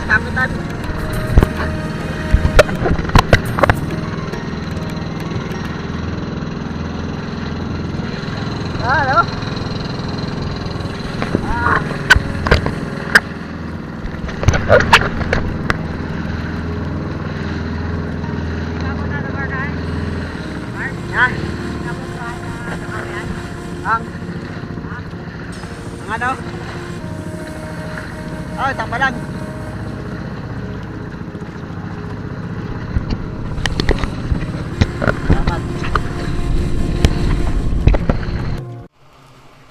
kapitan. Halo. Ang ano? Oh, tambalan.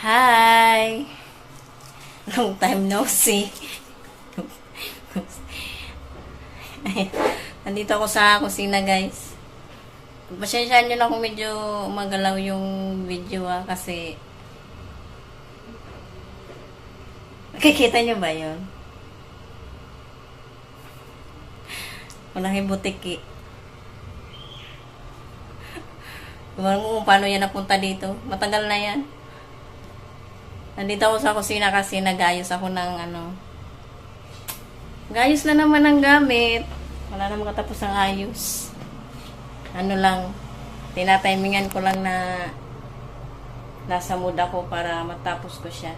Hi! Long time no see. Nandito ako sa kusina, guys. Pasensyaan nyo na kung medyo magalaw yung video, kasi nakikita nyo ba yun? Walang butik, Iwan mo kung paano yan napunta dito. Matagal na yan. Nandito ako sa kusina kasi nag-ayos ako ng ano. Nag-ayos na naman ng gamit. Wala namang katapos ang ayos. Ano lang, tinatimingan ko lang na nasa mood ako para matapos ko siya.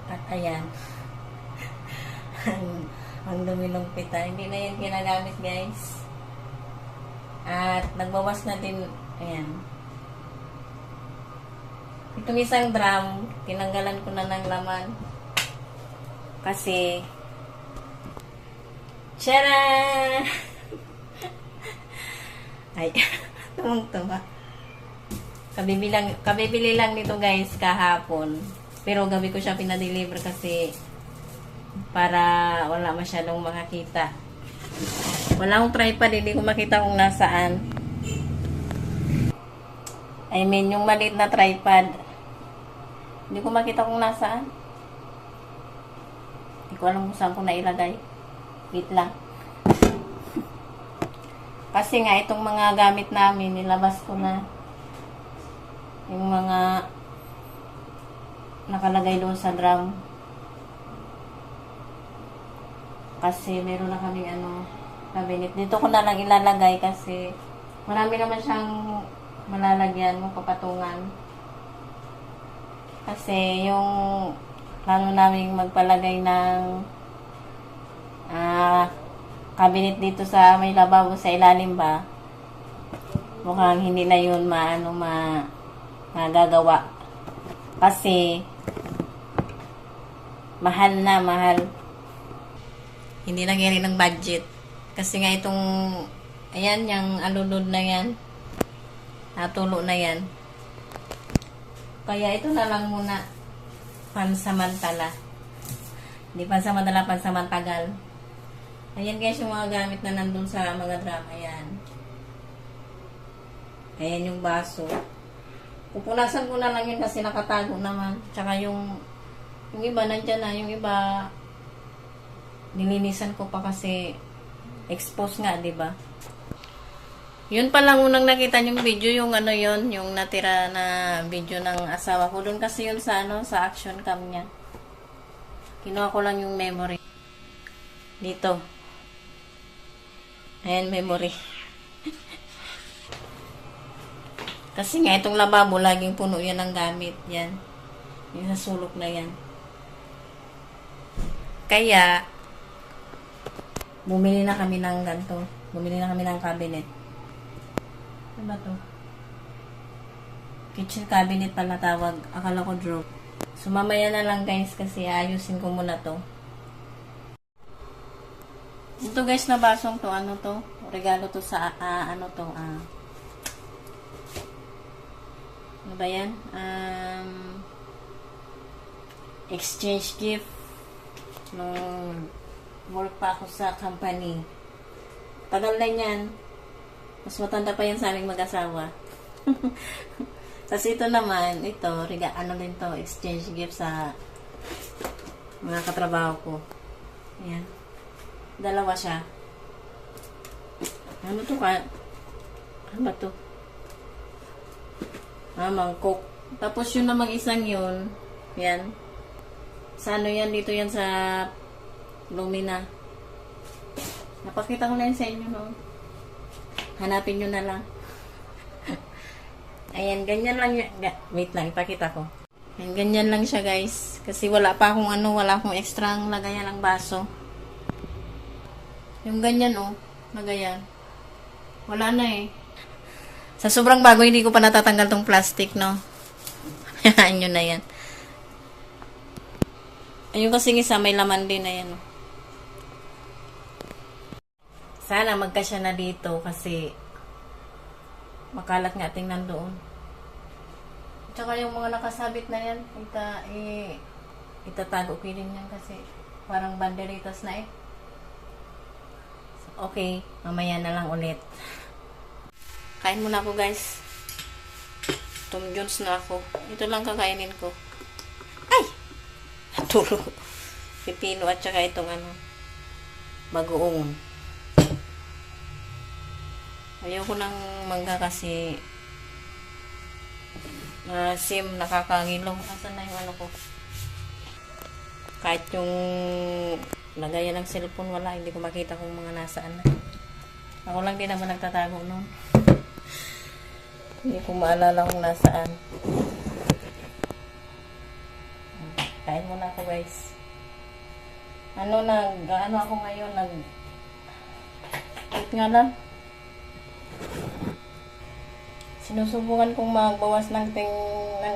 At ayan. Ang dumi ng pita. Hindi na yan ginagamit, guys. At nagbawas na din. Ayan. Itong isang drum, tinanggalan ko na ng laman. Kasi, tcharan! Ay, tumang-tuma. Kabibili lang nito, guys, kahapon. Pero gabi ko siya pinadeliver kasi para wala masyadong makakita. Wala akong tripod, hindi ko makita kung nasaan. I mean, yung maliit na tripod. Hindi ko makita kung nasaan. Hindi ko alam kung saan ko nailagay. Wait lang. Kasi nga, itong mga gamit namin, nilabas ko na. Yung mga nakalagay doon sa drum. Kasi meron na kaming cabinet. Dito ko na lang ilalagay kasi marami naman siyang malalagyan mo papatungan. Kasi yung plano namin magpalagay ng cabinet dito sa may lababo sa ilalim ba, mukhang hindi na yun magagawa. Kasi mahal na mahal. Hindi na rin ng budget. Kasi nga itong, ayan, yung alulod na yan. Natulo na yan. Kaya ito na lang muna. Pansamantala. Hindi pansamantala, pansamantagal. Ayan guys, yung mga gamit na nandun sa mga drum. Ayan. Ayan yung baso. Pupunasan ko na lang yun kasi nakatago naman. Tsaka yung iba nandyan na. Yung iba nilinisan ko pa kasi expose nga, 'di ba? Yun pa lang unang nakita yung video, yung yun, yung natira na video ng asawa ko. Doon kasi yun sa sa action cam niya. Kinuha ko lang yung memory. Dito. Ayan, memory. Kasi nga, itong lababo, laging puno yan ng gamit. Yan. Yung sa sulok na yan. Kaya, bumili na kami ng ganito. Bumili na kami ng cabinet. Ano ba to? Kitchen cabinet pala tawag. Akala ko drawer. So, mamaya na lang guys kasi ayusin ko muna to. Ito guys na basong to. Ano to? Regalo to sa, ano ba yan? Exchange gift. Nung work pa ako sa company. Tagal na yan. Mas matanda pa yan sa aming mag-asawa. Kasi ito naman, din to, exchange gift sa mga katrabaho ko. Ayan. Dalawa siya. Ano to ka? Ano ba to? Mangkok. Tapos yun namang isang yun. Yan. Sa yan, dito yan sa Lumina. Napakita ko na yun sa inyo, no? Hanapin nyo na lang. Ayan, ganyan lang yun. Wait lang, ipakita ko. Ayan, ganyan lang siya, guys. Kasi wala pa akong wala akong extra lagayan ng baso. Yung ganyan, lagayan. Wala na eh. Sa sobrang bago, hindi ko pa natatanggal tong plastic, no? Hayaan nyo na yan. Ayun kasi isa, may laman din na yan, no? Sana magkasya na dito kasi makalat nga tingnan doon. Tsaka yung mga nakasabit na yan, itatago ko rin yan kasi parang banderitas na eh. So, okay, mamaya na lang ulit. Kain muna ako guys. Tom Jones na ako. Ito lang kakainin ko. Ay! Natulog. Pipino at saka itong bagoong. Ayoko ng mangga kasi sim nakakangilo. Asan na yung ano ko? Kahit yung lagayan ng cellphone wala, hindi ko makita kung mga nasaan na. Ako lang din naman nagtatago noon. Hindi ko maalala kung nasaan. Kain muna ako guys. Ano ako ngayon, wait nga lang. Sinusubukan kong magbawas ng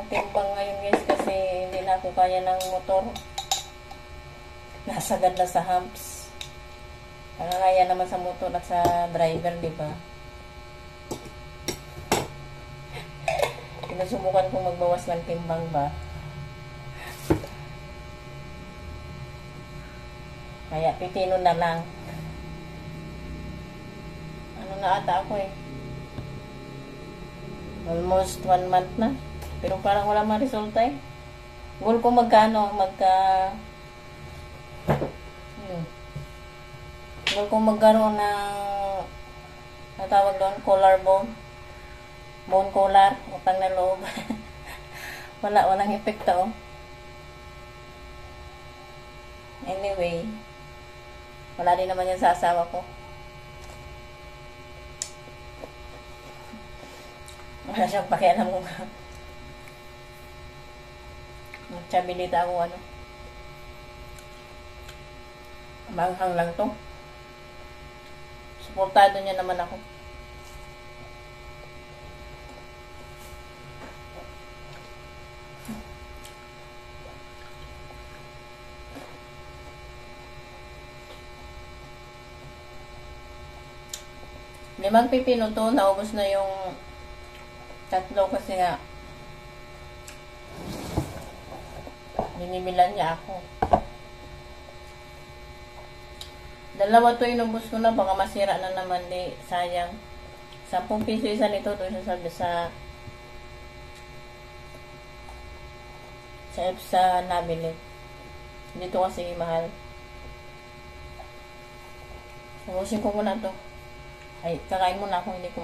timbang ngayon guys kasi hindi na ako kaya ng motor. Nasagad na sa humps. Nakakaya naman sa motor at sa driver, di ba? Sinusubukan kong magbawas ng timbang ba. Kaya pipino na lang. Ano na ata ako eh. Almost 1 month na. Pero parang wala mang resulta eh. Goal ko goal ko magkaroon ng natawag doon, collarbone. Bone collar. Utang na loob. Walang epekta oh. Anyway. Wala din naman yan sa asawa ko. Wala siyang pakialam mo. Nagtsabilita ako ano. Manghang lang to. Suportado niya naman ako. Limang pipino to, naubos na yung 3 kasi nga binibilan niya ako. 2 to inubos ko na, baka masira na naman sayang. 10 piso isa nito doon sa nabili. Dito kasi mahal. Ubusin ko muna to. Ay, kakain muna ako, hindi ko.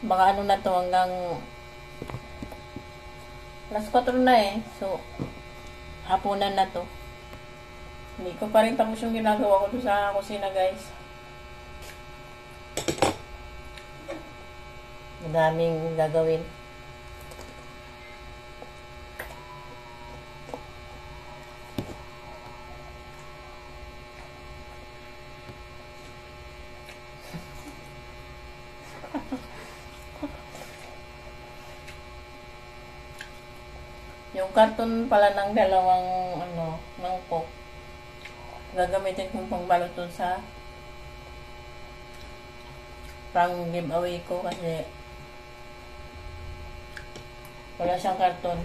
Baka ano na to hanggang alas 4 na eh. So, hapunan na to. Hindi ko pa rin tapos yung ginagawa ko sa kusina guys. Madaming gagawin. Yung karton pala ng dalawang mangkok, gagamitin kong pangbalot dun sa pang giveaway ko kasi wala siyang karton.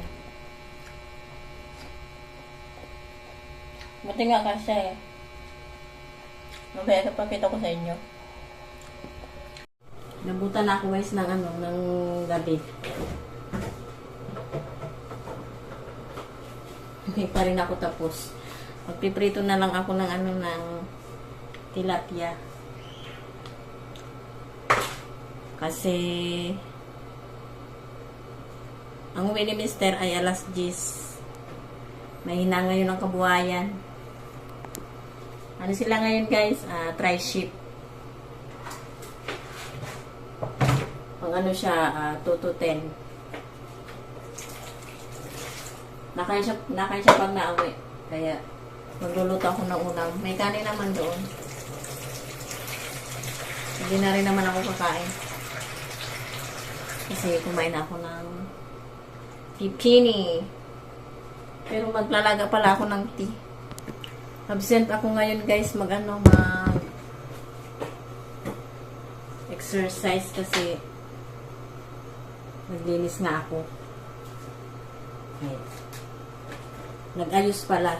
Buti nga kasi eh. Mamaya kapakita ko sa inyo. Nabutan na ako guys ng gabi. Hindi pa rin ako tapos. Magpiprito na lang ako ng tilapia. Kasi ang uwi ni Mister ay alas 10. Mahina ngayon ang kabuhayan. Ano sila ngayon guys? Tri-shift. Ang ano siya, 2 to 10. Nakain siya pag nauwi. Kaya, magluluto ako ng ulam. May kanin naman doon. Hindi na rin naman ako kakain. Kasi kumain ako ng pipini. Pero maglalaga pala ako ng tea. Absent ako ngayon guys mag exercise kasi naglinis nga ako. Okay. Nag-ayos pala.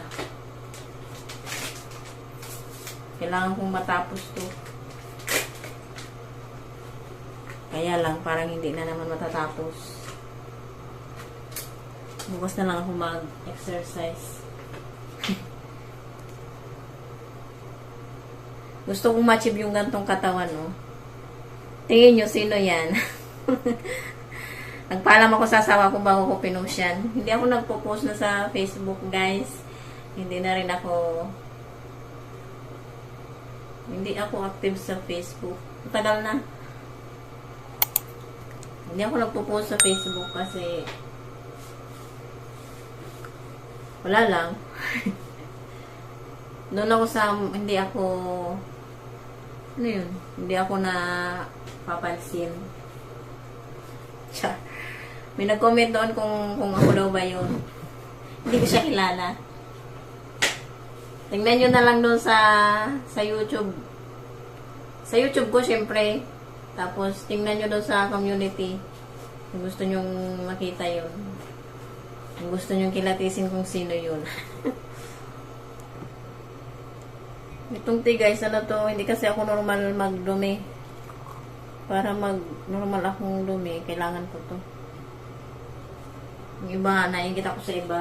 Kailangan kong matapos to. Kaya lang, parang hindi na naman matatapos. Bukas na lang ako mag-exercise. Gusto kong ma-achieve yung gantong katawan, no? Tingin nyo, sino yan? Nagpaalam ako sa asawa ko bago ko pinost yan. Hindi ako nagpo-post na sa Facebook, guys. Hindi ako active sa Facebook. Matagal na. Hindi ako nagpo-post sa Facebook kasi wala lang. Doon ako hindi ako na papansin. May nag-comment doon kung ako daw ba yun. Hindi ko siya kilala. Tingnan nyo na lang doon sa YouTube. Sa YouTube ko, syempre. Tapos, tingnan nyo doon sa community. Kung gusto nyong makita yun. Kung gusto nyong kilatisin kung sino yun. Itong tea, guys, hindi kasi ako normal magdumi. Para normal akong dumi, kailangan ko to. Yung iba, naingit ako sa iba.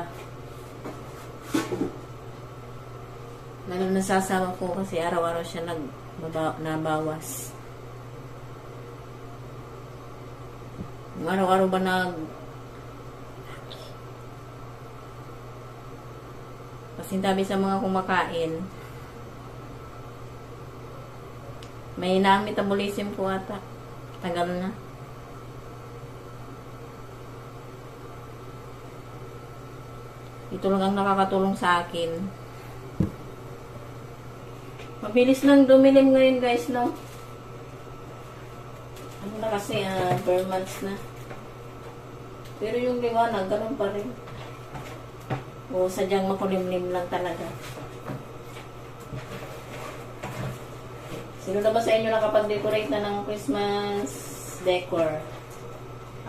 Lalo nasasawa ko kasi araw-araw siya nabawas. Yung araw-araw ba pasintabi sa mga kumakain. May metabolism ko ata. Tagal na. Ito lang ang nakakatulong sa akin. Mabilis lang dumilim ngayon, guys, no? Ano na kasi, per months na. Pero yung liwanag, ganun pa rin. O sadyang makulimlim lang talaga. Sino na ba sa inyo nakapag-decorate na ng Christmas decor?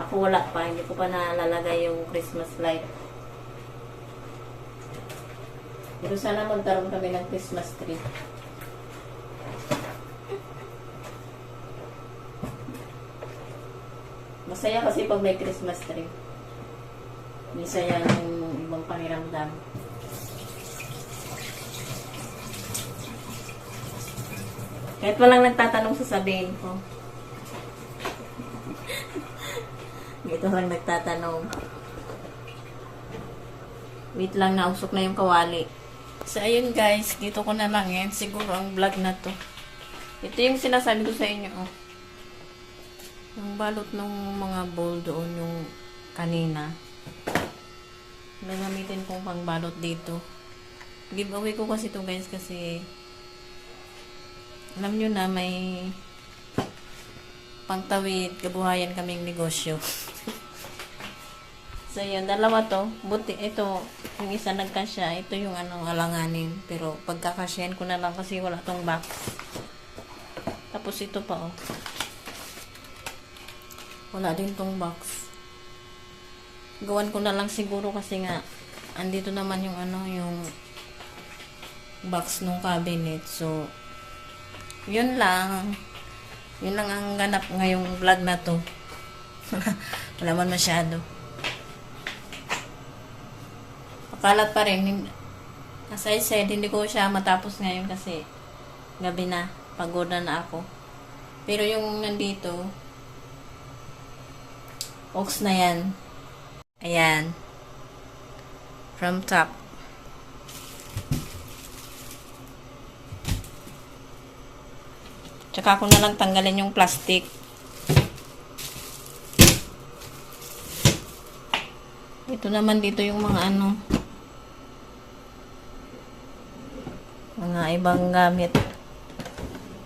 Ako wala pa. Hindi ko pa nalalagay yung Christmas light. Pero sana magkaroon kami ng Christmas tree. Masaya kasi pag may Christmas tree. Masaya yung ibang paniramdam. Kahit walang nagtatanong, sasabihin ko. Dito lang nagtatanong. Wait lang, nausok na yung kawali. So, ayun guys, dito ko na lang yan. Siguro ang vlog na to. Ito yung sinasabi ko sa inyo, oh. Yung balot ng mga bowl doon, yung kanina. Gagamitin kong pang balot dito. Giveaway ko kasi ito guys, kasi alam nyo na, may pangtawid, kabuhayan kaming negosyo. So, yun, dalawa to. Buti, ito, yung isa nagkasya. Ito yung alanganin. Pero, pagkakasyahan ko na lang kasi wala tong box. Tapos, ito pa, oh. Wala din tong box. Gawan ko na lang siguro kasi nga, andito naman yung yung box ng cabinet. So, yun lang. Yun lang ang ganap ngayong vlog na to. Wala man masyado. Kalat pa rin. As I said, hindi ko siya matapos ngayon kasi gabi na. Pagod na ako. Pero yung nandito, ox na yan. Ayan. From top. Tsaka ako na lang tanggalin yung plastic. Ito naman dito yung mga mga ibang gamit.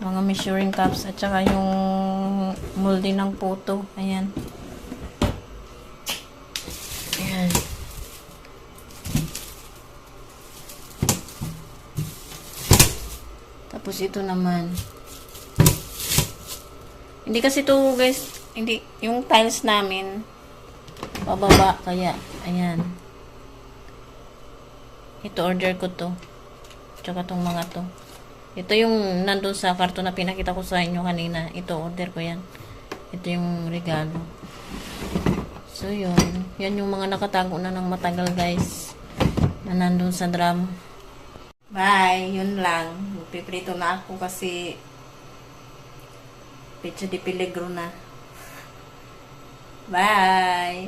Mga measuring cups at saka yung molde ng puto. Ayan. Ayan. Tapos ito naman. Hindi kasi ito guys, hindi, yung tiles namin pababa, kaya ayan. Ito order ko to. Tsaka tong mga to. Ito yung nandun sa karton na pinakita ko sa inyo kanina. Ito order ko yan. Ito yung regalo. So yun. Yan yung mga nakatago na ng matagal guys. Na nandun sa drum. Bye. Yun lang. Piprito na ako kasi pecha de peligro na. Bye!